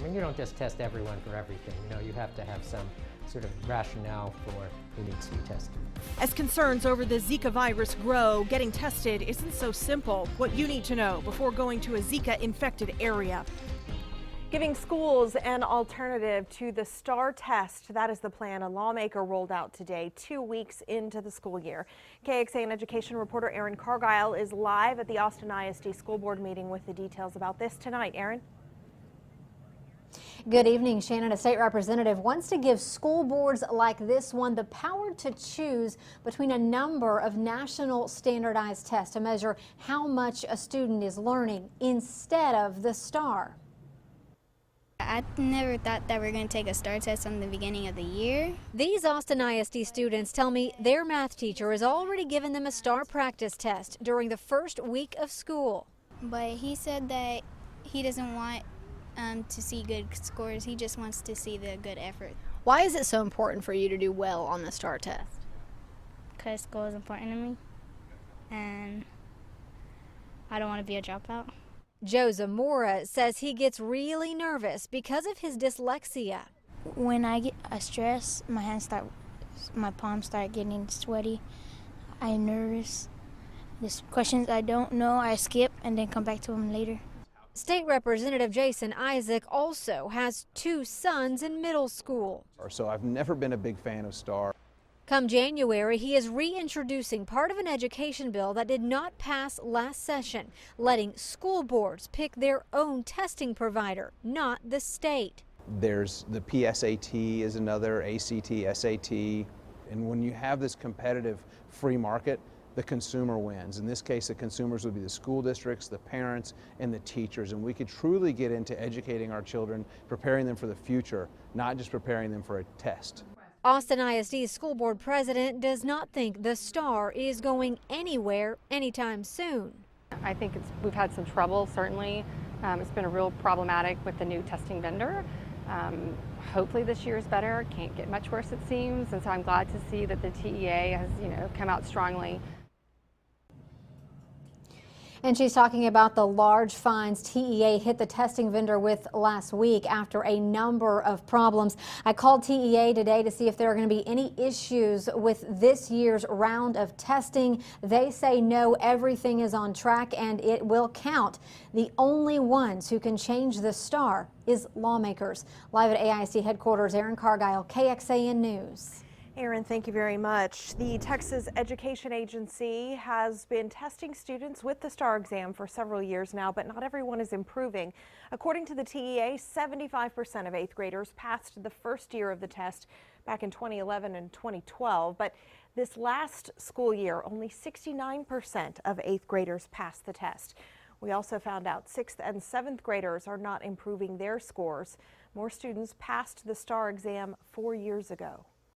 And you don't just test everyone for everything. You know, you have to have some sort of rationale for who needs to be tested. As concerns over the Zika virus grow, getting tested isn't so simple. What you need to know before going to a Zika-infected area. Giving schools an alternative to the STAAR test. That is the plan a lawmaker rolled out today, 2 weeks into the school year. KXAN education reporter Erin Cargile is live at the Austin ISD School Board meeting with the details about this tonight. Erin? Good evening, Shannon. A state representative wants to give school boards like this one the power to choose between a number of national standardized tests to measure how much a student is learning instead of the STAAR. I never thought that we were going to take a STAAR test on the beginning of the year. These Austin ISD students tell me their math teacher has already given them a STAAR practice test during the first week of school. But he said that he doesn't want to see good scores. He just wants to see the good effort. Why is it so important for you to do well on the STAAR test? Because school is important to me, and I don't want to be a dropout. Joe Zamora says he gets really nervous because of his dyslexia. When I get stressed, my palms start getting sweaty. I'm nervous. There's questions I don't know, I skip and then come back to them later. State Representative Jason Isaac also has 2 sons in middle school. So I've never been a big fan of STAAR. Come January, he is reintroducing part of an education bill that did not pass last session, letting school boards pick their own testing provider, not the state. There's the PSAT is another, ACT, SAT, and when you have this competitive free market, the consumer wins. In this case, the consumers would be the school districts, the parents, and the teachers, and we could truly get into educating our children, preparing them for the future, not just preparing them for a test. Austin ISD School Board President does not think the STAAR is going anywhere anytime soon. I think we've had some trouble, certainly. It's been a real problematic with the new testing vendor. Hopefully this year is better. Can't get much worse, it seems, and so I'm glad to see that the TEA has, come out strongly. And she's talking about the large fines TEA hit the testing vendor with last week after a number of problems. I called TEA today to see if there are going to be any issues with this year's round of testing. They say no, everything is on track and it will count. The only ones who can change the STAAR is lawmakers. Live at AIC headquarters, Erin Cargile, KXAN News. Erin, thank you very much. The Texas Education Agency has been testing students with the STAAR exam for several years now, but not everyone is improving. According to the TEA, 75% of 8th graders passed the first year of the test back in 2011 and 2012, but this last school year, only 69% of 8th graders passed the test. We also found out 6th and 7th graders are not improving their scores. More students passed the STAAR exam 4 years ago.